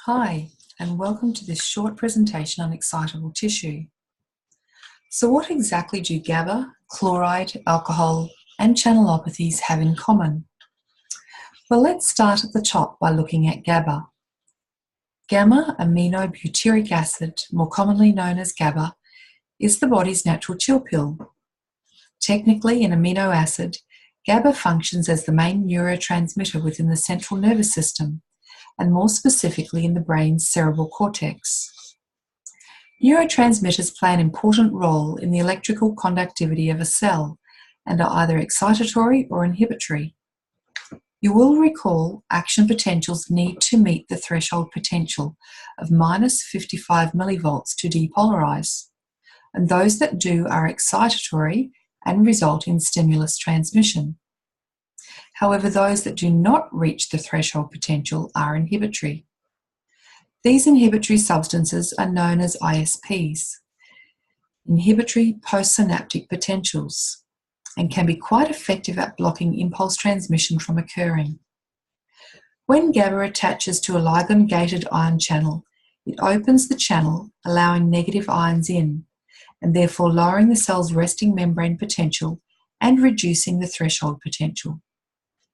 Hi, and welcome to this short presentation on excitable tissue. So what exactly do GABA, chloride, alcohol, and channelopathies have in common? Well, let's start at the top by looking at GABA. Gamma-aminobutyric acid, more commonly known as GABA, is the body's natural chill pill. Technically an amino acid, GABA functions as the main neurotransmitter within the central nervous system, and more specifically in the brain's cerebral cortex. Neurotransmitters play an important role in the electrical conductivity of a cell and are either excitatory or inhibitory. You will recall action potentials need to meet the threshold potential of minus 55 millivolts to depolarize, and those that do are excitatory and result in stimulus transmission. However, those that do not reach the threshold potential are inhibitory. These inhibitory substances are known as ISPs, inhibitory postsynaptic potentials, and can be quite effective at blocking impulse transmission from occurring. When GABA attaches to a ligand-gated ion channel, it opens the channel, allowing negative ions in, and therefore lowering the cell's resting membrane potential and reducing the threshold potential.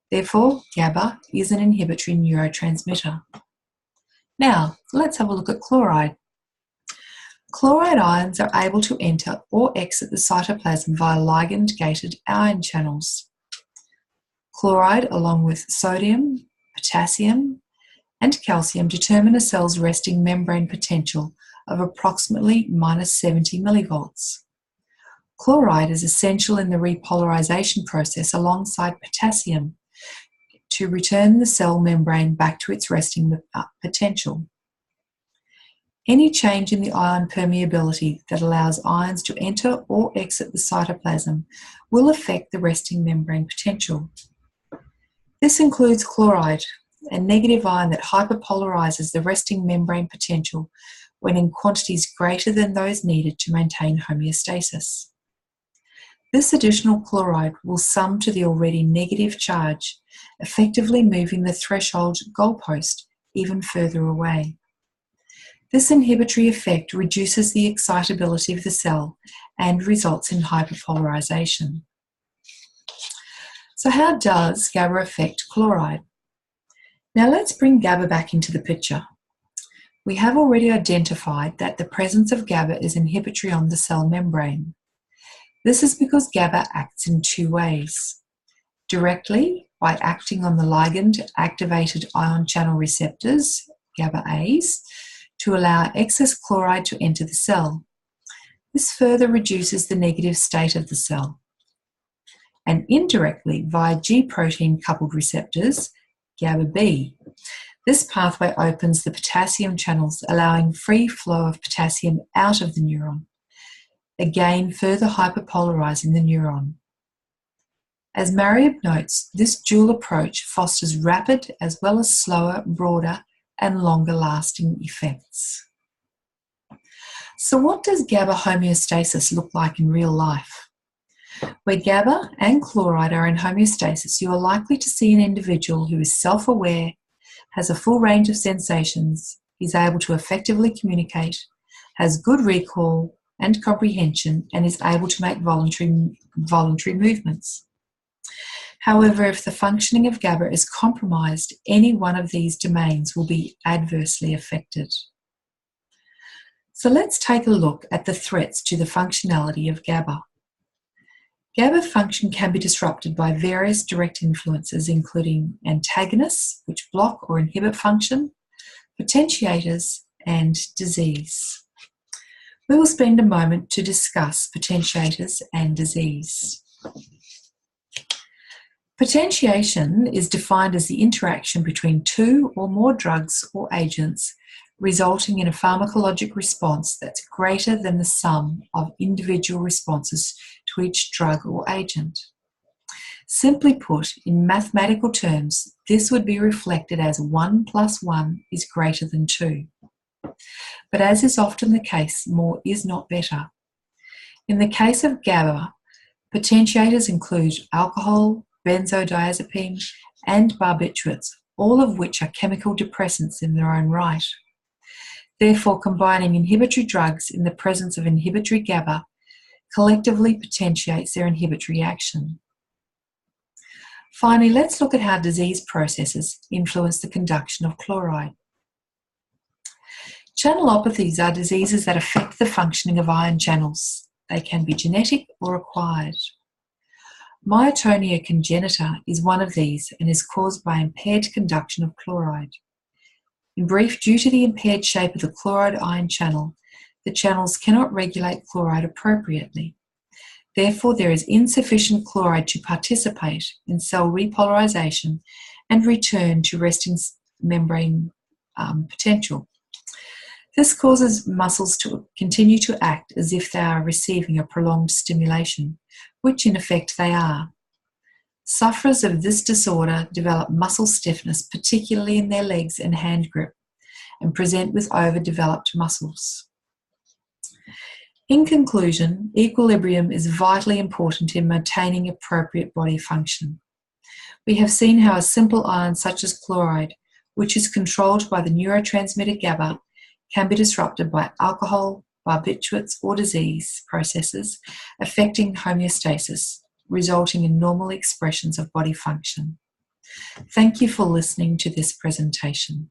Therefore, GABA is an inhibitory neurotransmitter. Now, let's have a look at chloride. Chloride ions are able to enter or exit the cytoplasm via ligand-gated ion channels. Chloride, along with sodium, potassium, and calcium, determine a cell's resting membrane potential of approximately minus 70 millivolts. Chloride is essential in the repolarization process alongside potassium to return the cell membrane back to its resting potential. Any change in the ion permeability that allows ions to enter or exit the cytoplasm will affect the resting membrane potential. This includes chloride, a negative ion that hyperpolarizes the resting membrane potential when in quantities greater than those needed to maintain homeostasis. This additional chloride will sum to the already negative charge, effectively moving the threshold goalpost even further away. This inhibitory effect reduces the excitability of the cell and results in hyperpolarization. So how does GABA affect chloride? Now let's bring GABA back into the picture. We have already identified that the presence of GABA is inhibitory on the cell membrane. This is because GABA acts in two ways. Directly, by acting on the ligand-activated ion channel receptors, GABA-A's, to allow excess chloride to enter the cell. This further reduces the negative state of the cell. And indirectly, via G-protein coupled receptors, GABA-B. This pathway opens the potassium channels, allowing free flow of potassium out of the neuron, again further hyperpolarizing the neuron. As Marieb notes, this dual approach fosters rapid as well as slower, broader, and longer-lasting effects. So what does GABA homeostasis look like in real life? Where GABA and chloride are in homeostasis, you are likely to see an individual who is self-aware, has a full range of sensations, is able to effectively communicate, has good recall and comprehension, and is able to make voluntary movements. However, if the functioning of GABA is compromised, any one of these domains will be adversely affected. So let's take a look at the threats to the functionality of GABA. GABA function can be disrupted by various direct influences, including antagonists, which block or inhibit function, potentiators, and disease. We will spend a moment to discuss potentiators and disease. Potentiation is defined as the interaction between two or more drugs or agents, resulting in a pharmacologic response that's greater than the sum of individual responses to each drug or agent. Simply put, in mathematical terms, this would be reflected as 1 + 1 is greater than 2. But as is often the case, more is not better. In the case of GABA, potentiators include alcohol, benzodiazepine, and barbiturates, all of which are chemical depressants in their own right. Therefore, combining inhibitory drugs in the presence of inhibitory GABA collectively potentiates their inhibitory action. Finally, let's look at how disease processes influence the conduction of chloride. Channelopathies are diseases that affect the functioning of ion channels. They can be genetic or acquired. Myotonia congenita is one of these and is caused by impaired conduction of chloride. In brief, due to the impaired shape of the chloride ion channel, the channels cannot regulate chloride appropriately. Therefore, there is insufficient chloride to participate in cell repolarization and return to resting membrane potential. This causes muscles to continue to act as if they are receiving a prolonged stimulation, which in effect they are. Sufferers of this disorder develop muscle stiffness, particularly in their legs and hand grip, and present with overdeveloped muscles. In conclusion, equilibrium is vitally important in maintaining appropriate body function. We have seen how a simple ion such as chloride, which is controlled by the neurotransmitter GABA, can be disrupted by alcohol, barbiturates, or disease processes affecting homeostasis, resulting in normal expressions of body function. Thank you for listening to this presentation.